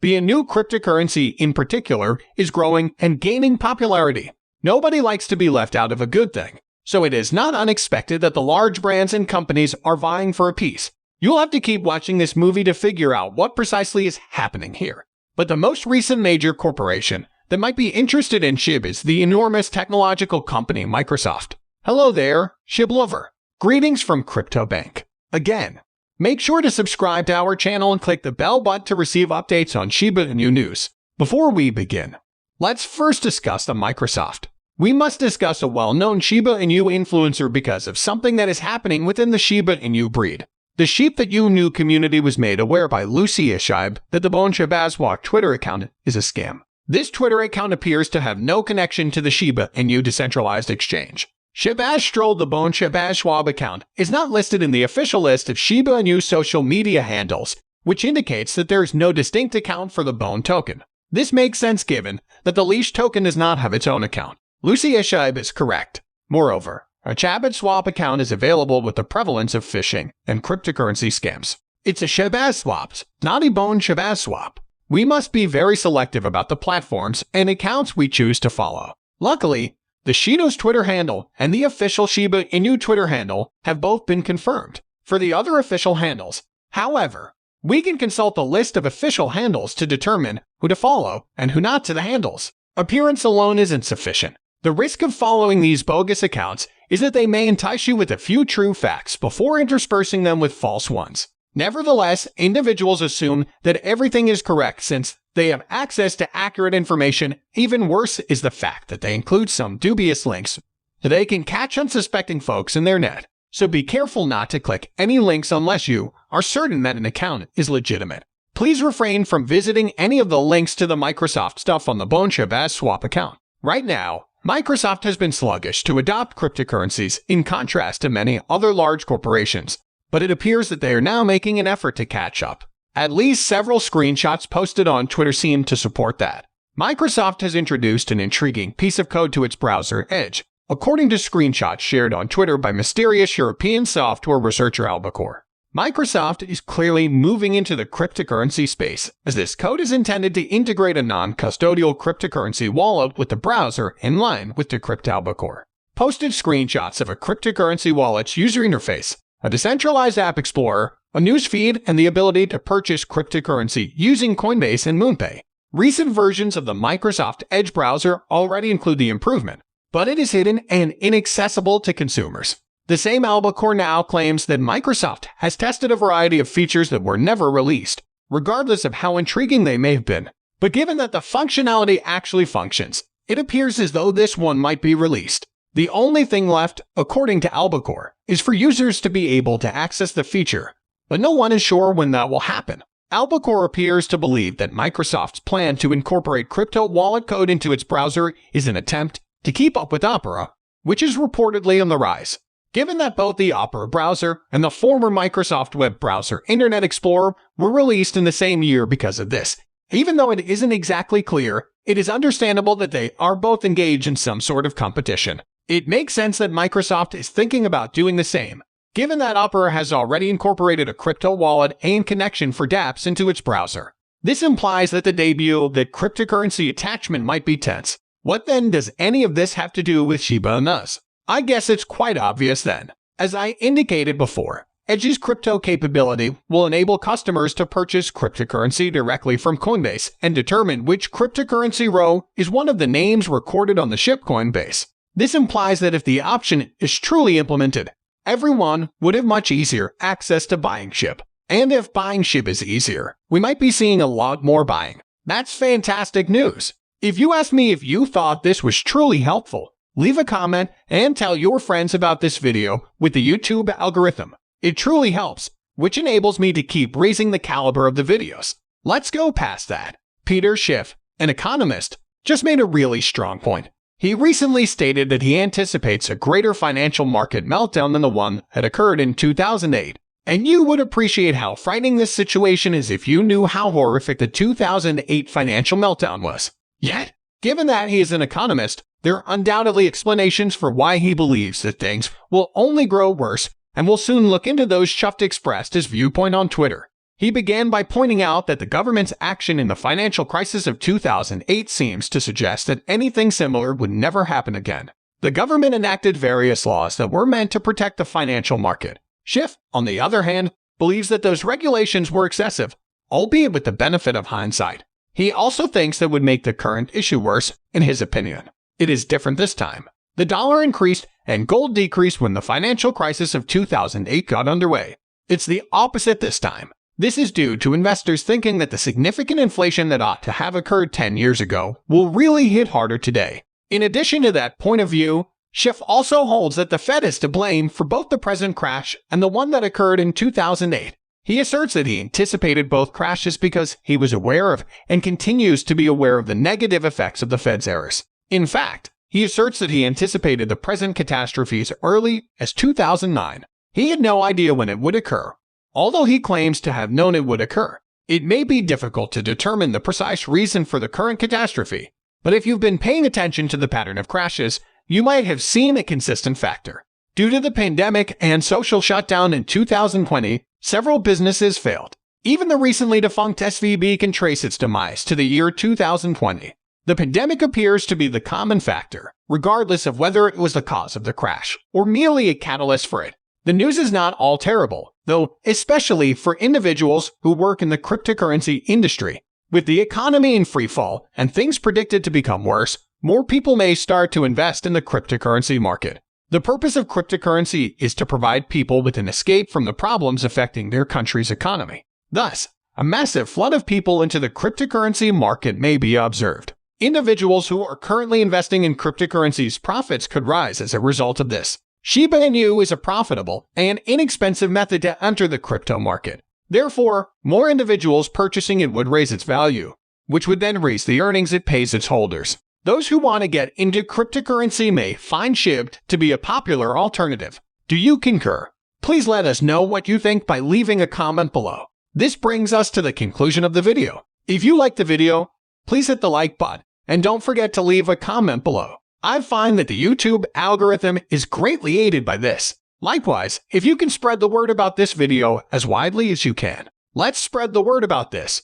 The new cryptocurrency in particular is growing and gaining popularity. Nobody likes to be left out of a good thing, so it is not unexpected that the large brands and companies are vying for a piece. You'll have to keep watching this movie to figure out what precisely is happening here. But the most recent major corporation that might be interested in SHIB is the enormous technological company Microsoft. Hello there, SHIB lover. Greetings from CryptoBank. Again, make sure to subscribe to our channel and click the bell button to receive updates on Shiba Inu news. Before we begin, let's first discuss the Microsoft. We must discuss a well-known Shiba Inu influencer because of something that is happening within the Shiba Inu breed. The Shiba Inu community was made aware by SHIB that the shibaswap Twitter account is a scam. This Twitter account appears to have no connection to the Shiba Inu decentralized exchange. Shibaswap, the shibaswap account, is not listed in the official list of Shiba Inu social media handles, which indicates that there is no distinct account for the Bone token. This makes sense given that the leash token does not have its own account. SHIB is correct. Moreover, a shibaswap account is available with the prevalence of phishing and cryptocurrency scams. It's a shibaswap, not a Bone shibaswap. We must be very selective about the platforms and accounts we choose to follow. Luckily, the Shino's Twitter handle and the official Shiba Inu Twitter handle have both been confirmed. For the other official handles, however, we can consult the list of official handles to determine who to follow and who not to the handles. Appearance alone isn't sufficient. The risk of following these bogus accounts is that they may entice you with a few true facts before interspersing them with false ones. Nevertheless, individuals assume that everything is correct since they have access to accurate information. Even worse is the fact that they include some dubious links that they can catch unsuspecting folks in their net. So be careful not to click any links unless you are certain that an account is legitimate. Please refrain from visiting any of the links to the Microsoft stuff on the Bone shibaswap account. Right now, Microsoft has been sluggish to adopt cryptocurrencies in contrast to many other large corporations, but it appears that they are now making an effort to catch up. At least several screenshots posted on Twitter seem to support that. Microsoft has introduced an intriguing piece of code to its browser, Edge, according to screenshots shared on Twitter by mysterious European software researcher Albacore. Microsoft is clearly moving into the cryptocurrency space, as this code is intended to integrate a non-custodial cryptocurrency wallet with the browser in line with Decrypt Albacore. Posted screenshots of a cryptocurrency wallet's user interface, a decentralized app explorer, a news feed, and the ability to purchase cryptocurrency using Coinbase and MoonPay. Recent versions of the Microsoft Edge browser already include the improvement, but it is hidden and inaccessible to consumers. The same Albacore now claims that Microsoft has tested a variety of features that were never released, regardless of how intriguing they may have been. But given that the functionality actually functions, it appears as though this one might be released. The only thing left, according to Albacore, is for users to be able to access the feature, but no one is sure when that will happen. Albacore appears to believe that Microsoft's plan to incorporate crypto wallet code into its browser is an attempt to keep up with Opera, which is reportedly on the rise. Given that both the Opera browser and the former Microsoft web browser Internet Explorer were released in the same year because of this, even though it isn't exactly clear, it is understandable that they are both engaged in some sort of competition. It makes sense that Microsoft is thinking about doing the same, given that Opera has already incorporated a crypto wallet and connection for dApps into its browser. This implies that the debut of the cryptocurrency attachment might be tense. What then does any of this have to do with Shiba Inu? I guess it's quite obvious then. As I indicated before, Edge's crypto capability will enable customers to purchase cryptocurrency directly from Coinbase and determine which cryptocurrency row is one of the names recorded on the SHIB Coinbase. This implies that if the option is truly implemented, everyone would have much easier access to buying SHIB. And if buying SHIB is easier, we might be seeing a lot more buying. That's fantastic news. If you asked me if you thought this was truly helpful, leave a comment and tell your friends about this video with the YouTube algorithm. It truly helps, which enables me to keep raising the caliber of the videos. Let's go past that. Peter Schiff, an economist, just made a really strong point. He recently stated that he anticipates a greater financial market meltdown than the one that occurred in 2008. And you would appreciate how frightening this situation is if you knew how horrific the 2008 financial meltdown was. Yet, given that he is an economist, there are undoubtedly explanations for why he believes that things will only grow worse, and we'll soon look into those Chuffed expressed his viewpoint on Twitter. He began by pointing out that the government's action in the financial crisis of 2008 seems to suggest that anything similar would never happen again. The government enacted various laws that were meant to protect the financial market. Schiff, on the other hand, believes that those regulations were excessive, albeit with the benefit of hindsight. He also thinks that would make the current issue worse, in his opinion. It is different this time. The dollar increased and gold decreased when the financial crisis of 2008 got underway. It's the opposite this time. This is due to investors thinking that the significant inflation that ought to have occurred 10 years ago will really hit harder today. In addition to that point of view, Schiff also holds that the Fed is to blame for both the present crash and the one that occurred in 2008. He asserts that he anticipated both crashes because he was aware of and continues to be aware of the negative effects of the Fed's errors. In fact, he asserts that he anticipated the present catastrophe as early as 2009. He had no idea when it would occur. Although he claims to have known it would occur, it may be difficult to determine the precise reason for the current catastrophe. But if you've been paying attention to the pattern of crashes, you might have seen a consistent factor. Due to the pandemic and social shutdown in 2020, several businesses failed. Even the recently defunct SVB can trace its demise to the year 2020. The pandemic appears to be the common factor, regardless of whether it was the cause of the crash or merely a catalyst for it. The news is not all terrible, though, especially for individuals who work in the cryptocurrency industry. With the economy in free fall and things predicted to become worse, more people may start to invest in the cryptocurrency market. The purpose of cryptocurrency is to provide people with an escape from the problems affecting their country's economy. Thus, a massive flood of people into the cryptocurrency market may be observed. Individuals who are currently investing in cryptocurrency's profits could rise as a result of this. Shiba Inu is a profitable and inexpensive method to enter the crypto market. Therefore, more individuals purchasing it would raise its value, which would then raise the earnings it pays its holders. Those who want to get into cryptocurrency may find SHIB to be a popular alternative. Do you concur? Please let us know what you think by leaving a comment below. This brings us to the conclusion of the video. If you liked the video, please hit the like button and don't forget to leave a comment below. I find that the YouTube algorithm is greatly aided by this. Likewise, if you can spread the word about this video as widely as you can, let's spread the word about this.